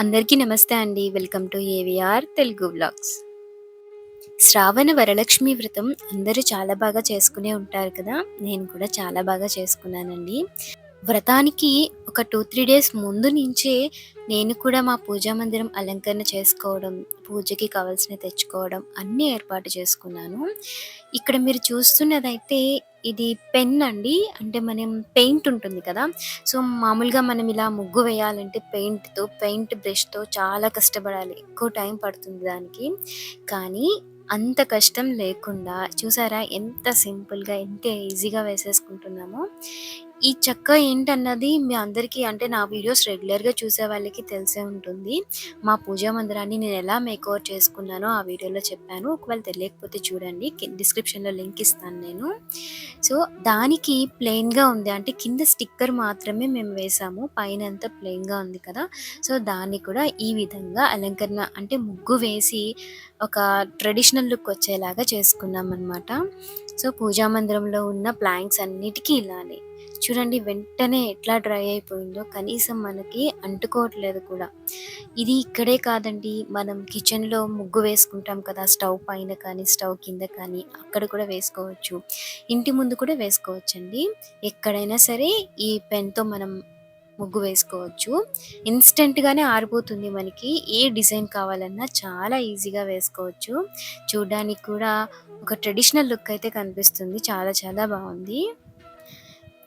అందరికీ నమస్తే అండి. Welcome to AVR Telugu vlogs. Shravana Varalakshmi Vratham అందరూ చాలా బాగా చేసుకునే ఉంటారు కదా! నేను కూడా చాలా బాగా చేసుకున్నానండి. వ్రతానికి ఒక 2, 3 డేస్ ముందు నుంచే నేను కూడా మా పూజా మందిరం అలంకరణ చేసుకోవడం, పూజకి కావాల్సినవి తెచ్చుకోవడం అన్నీ ఏర్పాటు చేసుకున్నాను. ఇక్కడ మీరు చూస్తున్నదైతే ఇది పెన్ అండి. అంటే మనం పెయింట్ ఉంటుంది కదా! సో, మామూలుగా మనం ఇలా ముగ్గు వేయాలంటే పెయింట్ బ్రష్‌తో చాలా కష్టపడాలి. ఎక్కువ టైం పడుతుంది దానికి. కానీ అంత కష్టం లేకుండా చూసారా ఎంత సింపుల్‌గా, ఎంత ఈజీగా వేసేసుకుంటున్నామో. ఈ చెక్క ఏంటన్నది మీ అందరికీ అంటే నా వీడియోస్ రెగ్యులర్‌గా చూసే వాళ్ళకి తెలిసే ఉంటుంది. మా పూజా మందిరాన్ని నేనెలా మేకోవర్ చేసుకున్నానో ఆ వీడియోలో చెప్పాను. ఒకవేళ తెలియకపోతే చూడండి. డిస్క్రిప్షన్‌లో లింక్ ఇస్తాను నేను. సో, దానికి ప్లెయిన్‌గా ఉంది. అంటే కింద స్టిక్కర్ మాత్రమే మేము వేసాము. పైనంతా ప్లెయిన్‌గా ఉంది కదా! సో, దాన్ని కూడా ఈ విధంగా అలంకరణ అంటే ముగ్గు వేసి ఒక ట్రెడిషనల్ లుక్ వచ్చేలాగా చేసుకున్నామనమాట. సో, పూజా మందిరంలో ఉన్న ప్లాంక్స్ అన్నిటికి ఇలానే. చూడండి వెంటనే ఎట్లా డ్రై అయిపోయిందో కనీసం మనకి అంటుకోవట్లేదు కూడా. ఇది ఇక్కడే కాదండి, మనం కిచెన్‌లో ముగ్గు వేసుకుంటాం కదా! స్టవ్ పైన కానీ, స్టవ్ కింద కానీ అక్కడ కూడా వేసుకోవచ్చు. ఇంటి ముందు కూడా వేసుకోవచ్చండి. ఎక్కడైనా సరే ఈ పెన్‌తో మనం ముగ్గు వేసుకోవచ్చు. ఇన్‌స్టంట్‌గానే ఆరిపోతుంది మనకి. ఏ డిజైన్ కావాలన్నా చాలా ఈజీగా వేసుకోవచ్చు. చూడ్డానికి కూడా ఒక ట్రెడిషనల్ లుక్ అయితే కనిపిస్తుంది. చాలా చాలా బావుంది.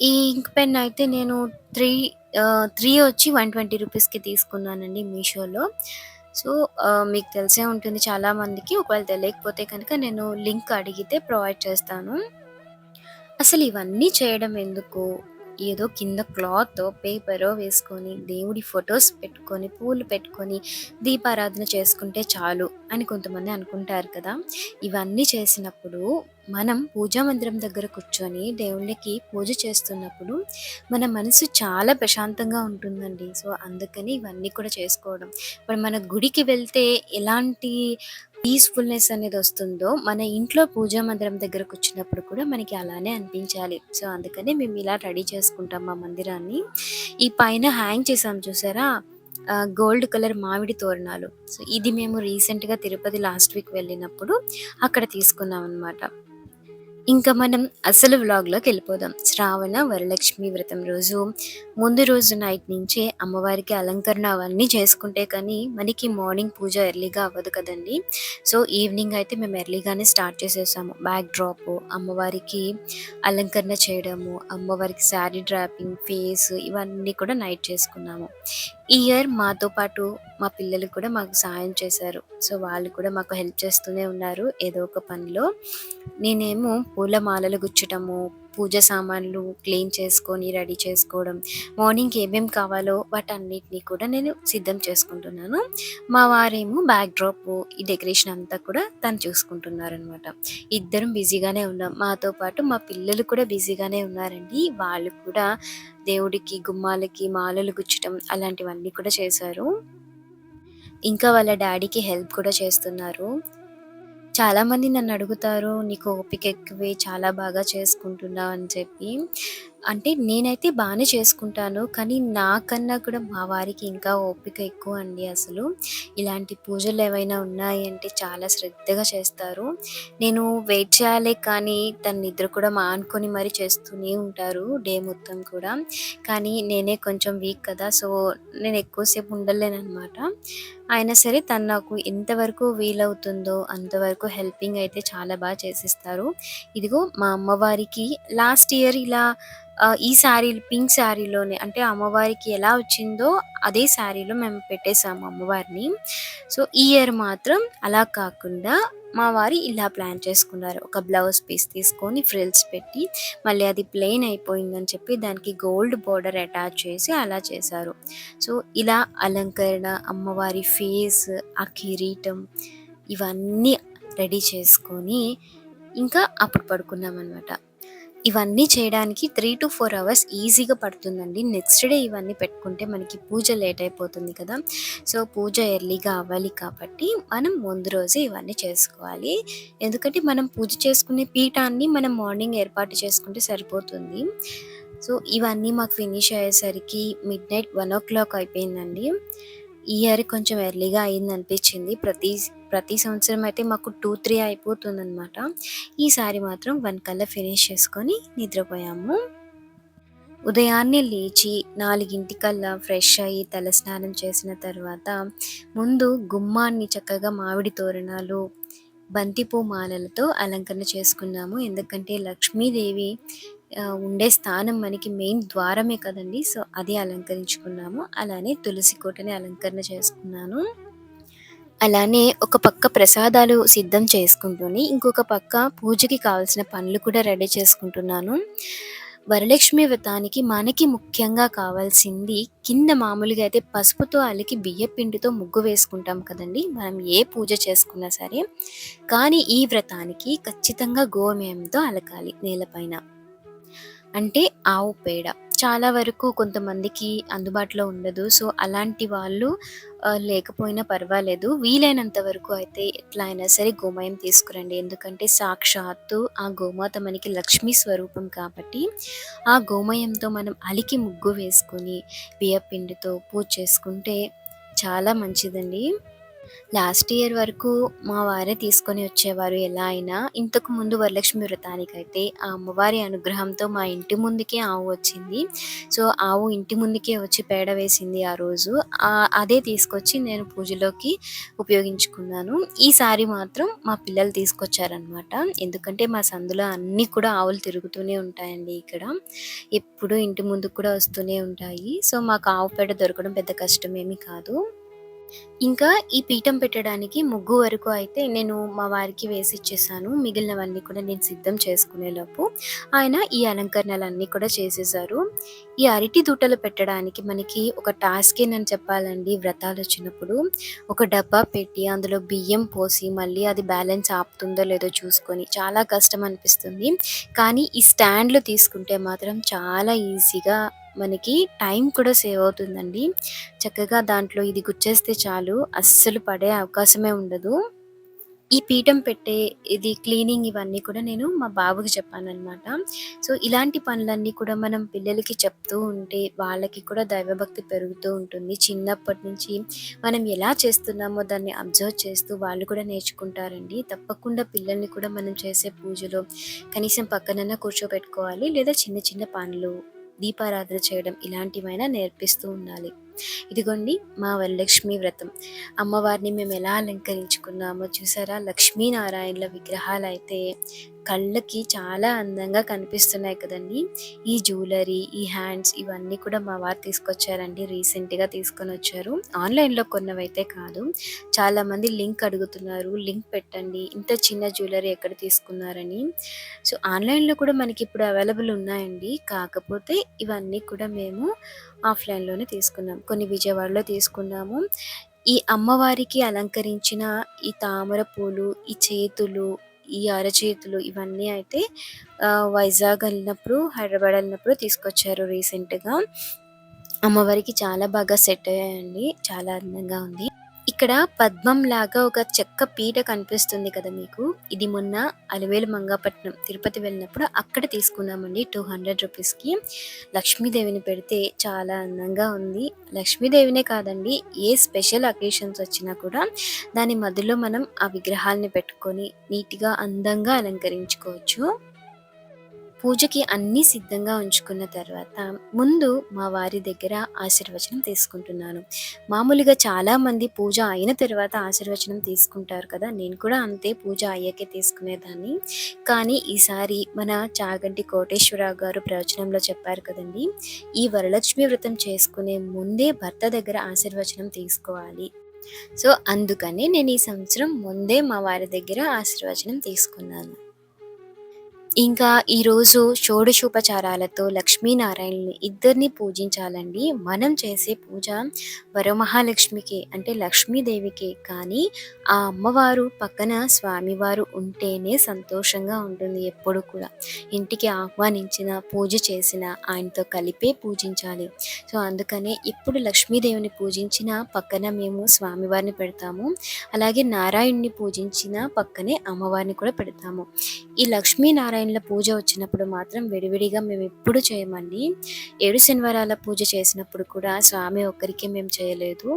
ఈ ఇంక్ పెన్ అయితే నేను 3 వచ్చి 120 రూపీస్‌కి తీసుకున్నానండి మీషోలో. సో, మీకు తెలిసే ఉంటుంది చాలామందికి. ఒకవేళ తెలియకపోతే కనుక నేను లింక్ అడిగితే ప్రొవైడ్ చేస్తాను. అసలు ఇవన్నీ చేయడం ఎందుకు? ఏదో కింద క్లాతో, పేపరో వేసుకొని, దేవుడి ఫోటోస్ పెట్టుకొని, పూలు పెట్టుకొని, దీపారాధన చేసుకుంటే చాలు అని కొంతమంది అనుకుంటారు కదా! ఇవన్నీ చేసినప్పుడు మనం పూజా మందిరం దగ్గర కూర్చొని దేవుళ్ళకి పూజ చేస్తున్నప్పుడు మన మనసు చాలా ప్రశాంతంగా ఉంటుందండి. సో, అందుకని ఇవన్నీ కూడా చేసుకోవడం. ఇప్పుడు మన గుడికి వెళ్తే ఎలాంటి పీస్‌ఫుల్‌నెస్ అనేదొస్తుందో, మన ఇంట్లో పూజా మందిరం దగ్గర కూర్చున్నప్పుడు కూడా మనకి అలానే అనిపించాలి. సో, అందుకనే మేమిలా రెడీ చేసుకుంటాం మా మందిరాన్ని. ఈ పైన హ్యాంగ్ చేసాం చూసారా? గోల్డ్ కలర్ మామిడి తోరణాలు. సో, ఇది మేము రీసెంట్‌గా తిరుపతి లాస్ట్ వీక్ వెళ్ళినప్పుడు అక్కడ తీసుకున్నామనమాట. ఇంకా మనం అసలు వ్లాగ్‌లోకెళ్ళిపోదాం. శ్రావణ వరలక్ష్మి వ్రతం రోజు ముందు రోజు నైట్ నుంచే అమ్మవారికి అలంకరణ అవన్నీ చేసుకుంటే కానీ మనకి మార్నింగ్ పూజ ఎర్లీగా అవ్వదు కదండీ! సో, ఈవినింగ్ అయితే మేము ఎర్లీగానే స్టార్ట్ చేసేసాము. బ్యాక్ డ్రాపు, అమ్మవారికి అలంకరణ చేయడము, అమ్మవారికి శారీ డ్రాపింగ్, ఫేస్ ఇవన్నీ కూడా నైట్ చేసుకున్నాము. ఈ ఇయర్ మాతో పాటు మా పిల్లలు కూడా మాకు సహాయం చేశారు. సో, వాళ్ళు కూడా మాకు హెల్ప్ చేస్తూనే ఉన్నారు ఏదో ఒక పనిలో. నేనేమో పూల మాలలు గుచ్చటము, పూజ సామాన్లు క్లీన్ చేసుకొని, రెడీ చేసుకోవడం, మార్నింగ్‌కి ఏమేం కావాలో వాటన్నిటిని కూడా నేను సిద్ధం చేసుకుంటున్నాను. మా వారేమో బ్యాక్ డ్రాపు, ఈ డెకరేషన్ అంతా కూడా తను చూసుకుంటున్నారనమాట. ఇద్దరం బిజీగానే ఉన్నాం. మాతో పాటు మా పిల్లలు కూడా బిజీగానే ఉన్నారండి. వాళ్ళు కూడా దేవుడికి, గుమ్మాలకి మాలలు గుచ్చటం అలాంటివన్నీ కూడా చేశారు. ఇంకా వాళ్ళ డ్యాడీకి హెల్ప్ కూడా చేస్తున్నారు. చాలామంది నన్నడుగుతారు, "నీకు ఓపిక ఎక్కువే, చాలా బాగా చేసుకుంటున్నావు" అని చెప్పి. అంటే నేనైతే బానే చేసుకుంటాను. కానీ నాకన్నా కూడా మా వారికి ఇంకా ఓపిక ఎక్కువండి అసలు. ఇలాంటి పూజలేవైనా ఉన్నాయంటే చాలా శ్రద్ధగా చేస్తారు. నేను వెయిట్ చేయాలే కానీ తను నిద్ర కూడా మానుకొని మరి చేస్తూనే ఉంటారు డే మొత్తం కూడా. కానీ నేనే కొంచెం వీక్ కదా! సో, నేను ఎక్కువ సేపు ఉండలేననమాట. అయినా సరే తను నాకు ఎంతవరకు వీలవుతుందో అంతవరకు హెల్పింగ్ అయితే చాలా చేసిస్తారు. ఇదిగో మా అమ్మవారికి లాస్ట్ ఇయర్ ఇలా ఈ శారీ పింక్ శారీలోనే అంటే అమ్మవారికి ఎలా వచ్చిందో అదే శారీలో మేము పెట్టేసాము అమ్మవారిని. సో, ఈ ఇయర్ మాత్రం అలా కాకుండా మా వారు ఇలా ప్లాన్ చేసుకున్నారు. ఒక బ్లౌజ్ పీస్ తీసుకొని ఫ్రిల్స్ పెట్టి మళ్ళీ అది ప్లెయిన్ అయిపోయిందని చెప్పి దానికి గోల్డ్ బోర్డర్ అటాచ్ చేసి అలా చేశారు. సో, ఇలా అలంకరణ, అమ్మవారి ఫేస్, ఆ కిరీటం ఇవన్నీ రెడీ చేసుకొని ఇంకా అప్పుడు పడుకున్నామనమాట. ఇవన్నీ చేయడానికి 3-4 అవర్స్ ఈజీగా పడుతుందండి. నెక్స్ట్ డే ఇవన్నీ పెట్టుకుంటే మనకి పూజ లేట్ అయిపోతుంది కదా! సో, పూజ ఎర్లీగా అవ్వాలి కాబట్టి మనం ముందు రోజే ఇవన్నీ చేసుకోవాలి. ఎందుకంటే మనం పూజ చేసుకునే పీఠాన్ని మనం మార్నింగ్ ఏర్పాటు చేసుకుంటే సరిపోతుంది. సో, ఇవన్నీ మాకు ఫినిష్ అయ్యేసరికి మిడ్‌నైట్ 1:00 అయిపోయిందండి. ఈ ఇయర్ కొంచెం ఎర్లీగా అయిందనిపించింది. ప్రతి సంవత్సరం అయితే మాకు 2, 3 అయిపోతుందనమాట. ఈసారి మాత్రం 1 కల్లా ఫినిష్ చేసుకొని నిద్రపోయాము. ఉదయాన్నే లేచి 4 కల్లా ఫ్రెష్ అయ్యి తలస్నానం చేసిన తర్వాత ముందు గుమ్మాన్ని చక్కగా మామిడి తోరణాలు, బంతిపూ మాలలతో అలంకరణ చేసుకున్నాము. ఎందుకంటే లక్ష్మీదేవి ఉండే స్థానం మనకి మెయిన్ ద్వారమే కదండీ! సో, అది అలంకరించుకున్నాము. అలానే తులసి కోటని అలంకరణ చేసుకున్నాను. అలానే ఒక పక్క ప్రసాదాలు సిద్ధం చేసుకుంటూనే, ఇంకొక పక్క పూజకి కావాల్సిన పనులు కూడా రెడీ చేసుకుంటున్నాను. వరలక్ష్మి వ్రతానికి మనకి ముఖ్యంగా కావాల్సింది కింద మామూలుగా అయితే పసుపుతో అలికి బియ్యపిండితో ముగ్గు వేసుకుంటాం కదండీ! మనం ఏ పూజ చేసుకున్నా సరే. కానీ ఈ వ్రతానికి ఖచ్చితంగా గోమయంతో అలకాలి నేలపైన. అంటే ఆవు పేడ. చాలా వరకు కొంతమందికి అందుబాటులో ఉండదు. సో, అలాంటి వాళ్ళు లేకపోయినా పర్వాలేదు. వీలైనంత వరకు అయితే ఎట్లా అయినా సరే గోమయం తీసుకురండి. ఎందుకంటే సాక్షాత్తు ఆ గోమాత మనకి లక్ష్మీ స్వరూపం కాబట్టి, ఆ గోమయంతో మనం అలికి ముగ్గు వేసుకొని, బియ్యపిండితో పూజ చేసుకుంటే చాలా మంచిదండి. లాస్ట్ ఇయర్ వరకు మా వారే తీసుకొని వచ్చేవారు ఎలా అయినా. ఇంతకు ముందు వరలక్ష్మి వ్రతానికైతే ఆ అమ్మవారి అనుగ్రహంతో మా ఇంటి ముందుకే ఆవు వచ్చింది. సో, ఆవు ఇంటి ముందుకే వచ్చి పేడ వేసింది ఆ రోజు. అదే తీసుకొచ్చి నేను పూజలోకి ఉపయోగించుకున్నాను. ఈసారి మాత్రం మా పిల్లలు తీసుకొచ్చారనమాట. ఎందుకంటే మా సందులో అన్నీ కూడా ఆవులు తిరుగుతూనే ఉంటాయండి ఇక్కడ. ఎప్పుడూ ఇంటి ముందుకు కూడా వస్తూనే ఉంటాయి. సో, మాకు ఆవు పేడ దొరకడం పెద్ద కష్టమేమీ కాదు. ఇంకా ఈ పీఠం పెట్టడానికి ముగ్గు వరకు అయితే నేను మా వారికి వేసిచ్చేసాను. మిగిలినవన్నీ కూడా నేను సిద్ధం చేసుకునేలోపు ఆయన ఈ అలంకరణలన్నీ కూడా చేసేసారు. ఈ అరటి దూటలు పెట్టడానికి మనకి ఒక టాస్కేనని చెప్పాలండి వ్రతాలొచ్చినప్పుడు. ఒక డబ్బా పెట్టి అందులో బియ్యం పోసి మళ్ళీ అది బ్యాలెన్స్ ఆపుతుందో లేదో చూసుకొని చాలా కష్టం అనిపిస్తుంది. కానీ ఈ స్టాండ్‌లు తీసుకుంటే మాత్రం చాలా ఈజీగా మనకి టైం కూడా సేవ్ అవుతుందండి. చక్కగా దాంట్లో ఇది గుచ్చేస్తే చాలు అస్సలు పడే అవకాశమే ఉండదు. ఈ పీఠం పెట్టే ఇది క్లీనింగ్ ఇవన్నీ కూడా నేను మా బాబుకి చెప్పాననమాట. సో, ఇలాంటి పనులన్నీ కూడా మనం పిల్లలకి చెప్తూ ఉంటే వాళ్ళకి కూడా దైవభక్తి పెరుగుతూ ఉంటుంది. చిన్నప్పటి నుంచి మనం ఎలా చేస్తున్నామో దాన్ని అబ్జర్వ్ చేస్తూ వాళ్ళు కూడా నేర్చుకుంటారండి. తప్పకుండా పిల్లల్ని కూడా మనం చేసే పూజలో కనీసం పక్కనన్నా కూర్చోబెట్టుకోవాలి. లేదా చిన్న చిన్న పనులు, దీపారాధన చేయడం ఇలాంటివైనా నేర్పిస్తూ ఉండాలి. ఇదిగోండి మా వరలక్ష్మి వ్రతం. అమ్మవారిని మేము ఎలా అలంకరించుకున్నామో చూసారా? లక్ష్మీనారాయణుల విగ్రహాలైతే కళ్ళకి చాలా అందంగా కనిపిస్తున్నాయి కదండీ! ఈ జ్యువెలరీ, ఈ హ్యాండ్స్ ఇవన్నీ కూడా మా వారు తీసుకొచ్చారండి. రీసెంట్‌గా తీసుకొనొచ్చారు. ఆన్‌లైన్‌లో కొన్నవైతే కాదు. చాలామంది లింక్ అడుగుతున్నారు. లింక్ పెట్టండి. ఇంత చిన్న జ్యువెలరీ ఎక్కడ తీసుకున్నారని. సో, ఆన్‌లైన్‌లో కూడా మనకిప్పుడు అవైలబుల్ ఉన్నాయండి. కాకపోతే ఇవన్నీ కూడా మేము ఆఫ్‌లైన్‌లోనే తీసుకున్నాం. కొన్ని విజయవాడలో తీసుకున్నాము. ఈ అమ్మవారికి అలంకరించిన ఈ తామర పూలు, ఈ చేతులు, ఈ అరచేతులు ఇవన్నీ అయితే వైజాగ్ ఎళ్ళినప్పుడు, హైదరాబాద్ ఎళ్ళినప్పుడు తీసుకొచ్చారు రీసెంట్‌గా. అమ్మవారికి చాలా బాగా సెట్ అయ్యాయండి. చాలా అందంగా ఉంది. ఇక్కడ పద్మంలాగా ఒక చెక్క పీట కనిపిస్తుంది కదా మీకు. ఇది మొన్న అలివేలు మంగాపట్నం తిరుపతి వెళ్ళినప్పుడు అక్కడ తీసుకున్నామండి 200 రూపీస్‌కి. లక్ష్మీదేవిని పెడితే చాలా అందంగా ఉంది. లక్ష్మీదేవినే కాదండి ఏ స్పెషల్ అకేషన్స్ వచ్చినా కూడా దాని మధ్యలో మనం ఆ విగ్రహాల్ని పెట్టుకొని నీట్‌గా అందంగా అలంకరించుకోవచ్చు. పూజకి అన్నీ సిద్ధంగా ఉంచుకున్న తర్వాత ముందు మా వారి దగ్గర ఆశీర్వచనం తీసుకుంటున్నాను. మామూలుగా చాలామంది పూజ అయిన తర్వాత ఆశీర్వచనం తీసుకుంటారు కదా! నేను కూడా అంతే పూజ అయ్యాకే తీసుకునేదాన్ని. కానీ ఈసారి మన చాగంటి కోటేశ్వరరావు గారు ప్రవచనంలో చెప్పారు కదండీ! ఈ వరలక్ష్మి వ్రతం చేసుకునే ముందే భర్త దగ్గర ఆశీర్వచనం తీసుకోవాలి. సో, అందుకనే నేను ఈ సంవత్సరం ముందే మా వారి దగ్గర ఆశీర్వచనం తీసుకున్నాను. ఇంకా ఈరోజు షోడశోపచారాలతో లక్ష్మీనారాయణుల్ని ఇద్దరిని పూజించాలండి. మనం చేసే పూజ వరమహాలక్ష్మికే అంటే లక్ష్మీదేవికే. కానీ ఆ అమ్మవారు పక్కన స్వామివారు ఉంటేనే సంతోషంగా ఉంటుంది ఎప్పుడు కూడా. ఇంటికి ఆహ్వానించిన, పూజ చేసినా ఆయనతో కలిపే పూజించాలి. సో, అందుకనే ఎప్పుడు లక్ష్మీదేవిని పూజించినా పక్కన మేము స్వామివారిని పెడతాము. అలాగే నారాయణుడిని పూజించిన పక్కనే అమ్మవారిని కూడా పెడతాము. ఈ లక్ష్మీనారాయణ టైంలో పూజ వచ్చినప్పుడు మాత్రం విడివిడిగా మేమెప్పుడు చేయమండి. 7 శనివారాల పూజ చేసినప్పుడు కూడా స్వామి ఒక్కరికే మేము చేయలేదు.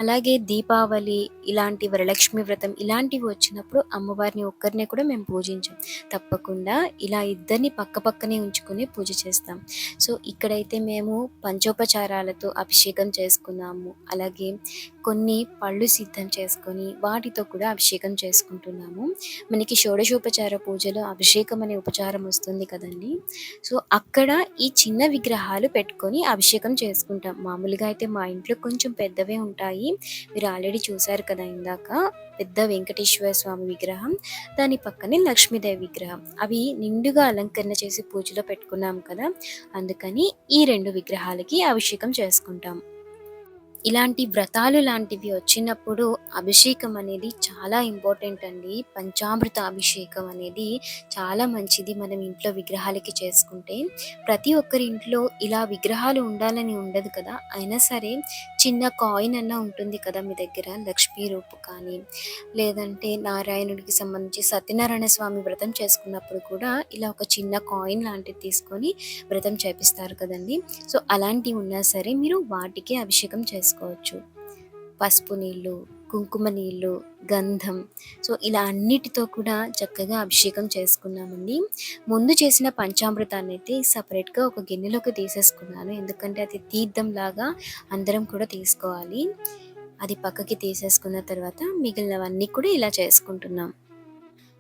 అలాగే దీపావళి, ఇలాంటి వరలక్ష్మి వ్రతం ఇలాంటివి వచ్చినప్పుడు అమ్మవారిని ఒక్కరినే కూడా మేము పూజించం. తప్పకుండా ఇలా ఇద్దరిని పక్కపక్కనే ఉంచుకొని పూజ చేస్తాం. సో, ఇక్కడైతే మేము పంచోపచారాలతో అభిషేకం చేసుకున్నాము. అలాగే కొన్ని పళ్ళు సిద్ధం చేసుకొని వాటితో కూడా అభిషేకం చేసుకుంటున్నాము. మనకి షోడశోపచార పూజలో అభిషేకం అనే ఉపచారం వస్తుంది కదండీ! సో, అక్కడ ఈ చిన్న విగ్రహాలు పెట్టుకొని అభిషేకం చేసుకుంటాం. మామూలుగా అయితే మా ఇంట్లో కొంచెం పెద్దవే ఉంటాయి. మీరు ఆల్రెడీ చూసారు కదా ఇందాక. పెద్ద వెంకటేశ్వర స్వామి విగ్రహం, దాని పక్కనే లక్ష్మీదేవి విగ్రహం. అవి నిండుగా అలంకరణ చేసి పూజలో పెట్టుకున్నాం కదా! అందుకని ఈ 2 విగ్రహాలకి అభిషేకం చేసుకుంటాం. ఇలాంటి వ్రతాలు లాంటివి వచ్చినప్పుడు అభిషేకం అనేది చాలా ఇంపార్టెంట్ అండి. పంచామృత అభిషేకం అనేది చాలా మంచిది మనం ఇంట్లో విగ్రహాలకి చేసుకుంటే. ప్రతి ఒక్కరి ఇంట్లో ఇలా విగ్రహాలు ఉండాలని ఉండదు కదా! అయినా సరే చిన్న కాయిన్ అన్నా ఉంటుంది కదా మీ దగ్గర, లక్ష్మీ రూపు కానీ, లేదంటే నారాయణుడికి సంబంధించి సత్యనారాయణ స్వామి వ్రతం చేసుకున్నప్పుడు కూడా ఇలా ఒక చిన్న కాయిన్ లాంటిది తీసుకొని వ్రతం చేపిస్తారు కదండీ! సో, అలాంటివి ఉన్నా సరే మీరు వాటికి అభిషేకం చేసుకోవచ్చు. పసుపు నీళ్ళు, కుంకుమ నీళ్ళు, గంధం, సో, ఇలా అన్నిటితో కూడా చక్కగా అభిషేకం చేసుకున్నామండి. ముందు చేసిన పంచామృతాన్నయితే సెపరేట్‌గా ఒక గిన్నెలోకి తీసేసుకున్నాను. ఎందుకంటే అది తీర్థంలాగా అందరం కూడా తీసుకోవాలి. అది పక్కకి తీసేసుకున్న తర్వాత మిగిలినవన్నీ కూడా ఇలా చేసుకుంటున్నాం.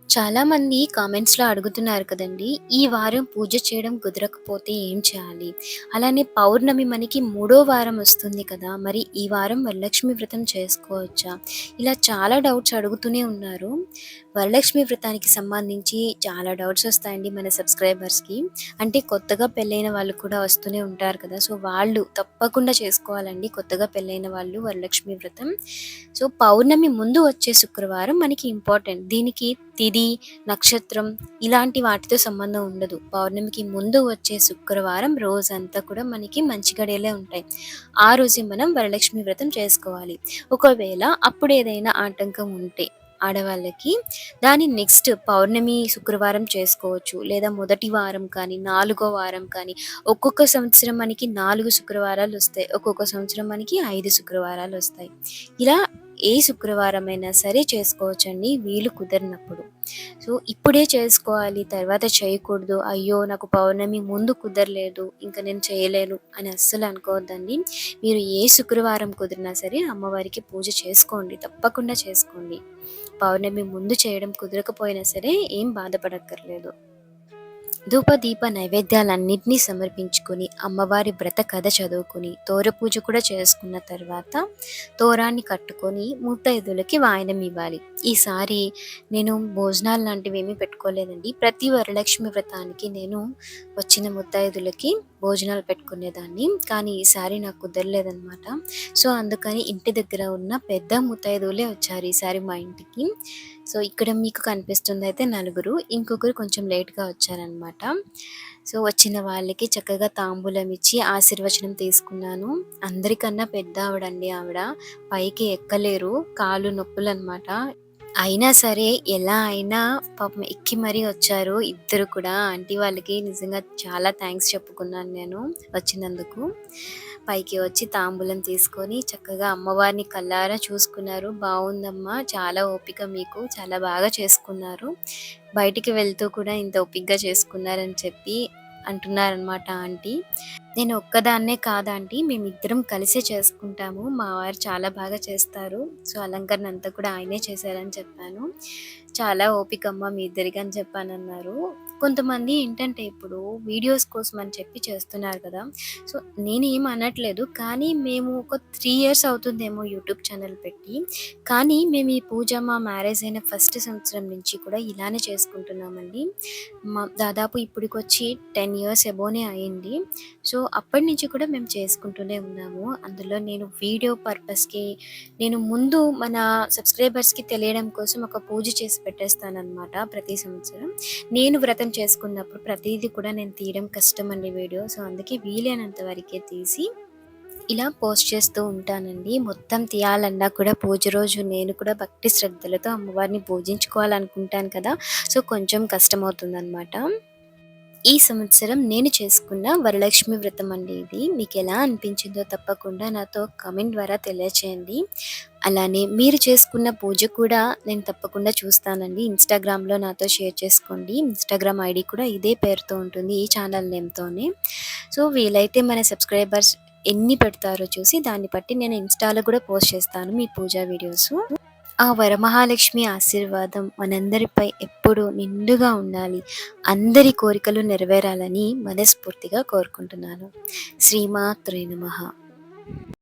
చాలామంది కామెంట్స్‌లో అడుగుతున్నారు కదండీ! ఈ వారం పూజ చేయడం కుదరకపోతే ఏం చేయాలి? అలానే పౌర్ణమి మనకి మూడో వారం వస్తుంది కదా! మరి ఈ వారం వరలక్ష్మి వ్రతం చేసుకోవచ్చా? ఇలా చాలా డౌట్స్ అడుగుతూనే ఉన్నారు. వరలక్ష్మి వ్రతానికి సంబంధించి చాలా డౌట్స్ వస్తాయండి మన సబ్స్క్రైబర్స్‌కి. అంటే కొత్తగా పెళ్ళైన వాళ్ళు కూడా వస్తూనే ఉంటారు కదా! సో, వాళ్ళు తప్పకుండా చేసుకోవాలండి కొత్తగా పెళ్ళైన వాళ్ళు వరలక్ష్మి వ్రతం. సో, పౌర్ణమి ముందు వచ్చే శుక్రవారం మనకి ఇంపార్టెంట్. దీనికి తిథి, నక్షత్రం ఇలాంటి వాటితో సంబంధం ఉండదు. పౌర్ణమికి ముందు వచ్చే శుక్రవారం రోజంతా కూడా మనకి మంచి గడియలే ఉంటాయి. ఆ రోజే మనం వరలక్ష్మి వ్రతం చేసుకోవాలి. ఒకవేళ అప్పుడేదైనా ఆటంకం ఉంటే ఆడవాళ్ళకి, దాని నెక్స్ట్ పౌర్ణమి శుక్రవారం చేసుకోవచ్చు. లేదా మొదటి వారం కానీ, నాలుగో వారం కానీ, ఒక్కొక్క సంవత్సరం మనకి 4 శుక్రవారాలొస్తాయి. ఒక్కొక్క సంవత్సరం మనకి 5 శుక్రవారాలొస్తాయి. ఇలా ఏ శుక్రవారమైనా సరే చేసుకోవచ్చండి వీలు కుదిరినప్పుడు. సో, ఇప్పుడే చేసుకోవాలి తర్వాత చేయకూడదు. అయ్యో! నాకు పౌర్ణమి ముందు కుదరలేదు, ఇంక నేను చేయలేను అని అస్సలు అనుకోవద్దండి. మీరు ఏ శుక్రవారం కుదిరినా సరే అమ్మవారికి పూజ చేసుకోండి. తప్పకుండా చేసుకోండి. పౌర్ణమి ముందు చేయడం కుదరకపోయినా సరే ఏం బాధపడక్కర్లేదు. ధూప దీప నైవేద్యాలన్నిటినీ సమర్పించుకొని అమ్మవారి వ్రత కథ చదువుకొని తోరపూజ కూడా చేసుకున్న తర్వాత తోరాన్ని కట్టుకొని ముత్తైదులకి వాయనం ఇవ్వాలి. ఈసారి నేను భోజనాలు లాంటివి ఏమీ పెట్టుకోలేదండి. ప్రతి వరలక్ష్మి వ్రతానికి నేను వచ్చిన ముత్తైదులకి భోజనాలు పెట్టుకునేదాన్ని. కానీ ఈసారి నాకు కుదరలేదనమాట. సో, అందుకని ఇంటి దగ్గర ఉన్న పెద్ద ముత్తైదువులే వచ్చారు ఈసారి మా ఇంటికి. సో, ఇక్కడ మీకు కనిపిస్తుందయితే నలుగురు. ఇంకొకరు కొంచెం లేట్‌గా వచ్చారనమాట. సో, వచ్చిన వాళ్ళకి చక్కగా తాంబూలం ఇచ్చి ఆశీర్వచనం తీసుకున్నాను. అందరికన్నా పెద్దావిడండి ఆవిడ. పైకి ఎక్కలేరు. కాళ్ళు నొప్పులనమాట. అయినా సరే ఎలా అయినా పాపం ఎక్కి మరీ వచ్చారు ఇద్దరు కూడా. ఆంటీ వాళ్ళకి నిజంగా చాలా థాంక్స్ చెప్పుకున్నాను నేను వచ్చినందుకు. పైకి వచ్చి తాంబూలం తీసుకొని చక్కగా అమ్మవారిని కళ్ళారా చూసుకున్నారు. బావుందమ్మా, చాలా ఓపిక మీకు, చాలా బాగా చేసుకున్నారు. బయటికి వెళ్తూ కూడా ఇంత ఓపికగా చేసుకున్నారని చెప్పి అంటున్నారనమాట ఆంటీ. నేను ఒక్కదాన్నే కాదాంటీ, మేమిద్దరం కలిసే చేసుకుంటాము. మా వారు చాలా బాగా చేస్తారు. సో, అలంకరణ అంతా కూడా ఆయనే చేశారని చెప్పాను. చాలా ఓపికమ్మ మీ ఇద్దరికి అని చెప్పానన్నారు. కొంతమంది ఏంటంటే ఇప్పుడు వీడియోస్ కోసం అని చెప్పి చేస్తున్నారు కదా! సో, నేనేం అనట్లేదు. కానీ మేము ఒక 3 ఇయర్స్ అవుతుందేమో యూట్యూబ్ ఛానల్ పెట్టి. కానీ మేము ఈ పూజ మా మ్యారేజ్ అయిన ఫస్ట్ సంవత్సరం నుంచి కూడా ఇలానే చేసుకుంటున్నామండి. దాదాపు ఇప్పటికొచ్చి 10 ఇయర్స్ అబోనే అయింది. సో, అప్పటి నుంచి కూడా మేము చేసుకుంటూనే ఉన్నాము. అందులో నేను వీడియో పర్పస్‌కి నేను ముందు మన సబ్స్క్రైబర్స్‌కి తెలియడం కోసం ఒక పూజ చేసి పెట్టేస్తాననమాట ప్రతి సంవత్సరం. నేను వ్రతం చేసుకున్నప్పుడు ప్రతీది కూడా నేను తీయడం కష్టమండి వీడియో. సో, అందుకే వీలైనంత వరకే తీసి ఇలా పోస్ట్ చేస్తూ ఉంటానండి. మొత్తం తీయాలన్నా కూడా పూజ రోజు నేను కూడా భక్తి శ్రద్ధలతో అమ్మవారిని పూజించుకోవాలనుకుంటాను కదా! సో, కొంచెం కష్టమవుతుందనమాట. ఈ సంవత్సరం నేను చేసుకున్న వరలక్ష్మి వ్రతం అండి ఇది. మీకెలా అనిపించిందో తప్పకుండా నాతో కామెంట్ ద్వారా తెలియచేయండి. అలానే మీరు చేసుకున్న పూజ కూడా నేను తప్పకుండా చూస్తానండి. ఇన్‌స్టాగ్రామ్‌లో నాతో షేర్ చేసుకోండి. ఇన్‌స్టాగ్రామ్ ఐడీ కూడా ఇదే పేరుతో ఉంటుంది. ఈ ఛానల్ నేమ్‌తోనే. సో, వీలైతే మన సబ్‌స్క్రైబర్స్ ఎన్ని పెడతారో చూసి దాన్ని బట్టి నేను ఇన్‌స్టాలో కూడా పోస్ట్ చేస్తాను మీ పూజా వీడియోసు. ఆ వరమహాలక్ష్మి ఆశీర్వాదం మనందరిపై ఎప్పుడూ నిండుగా ఉండాలి. అందరి కోరికలు నెరవేరాలని మనస్ఫూర్తిగా కోరుకుంటున్నాను. శ్రీమాత్రే నమః.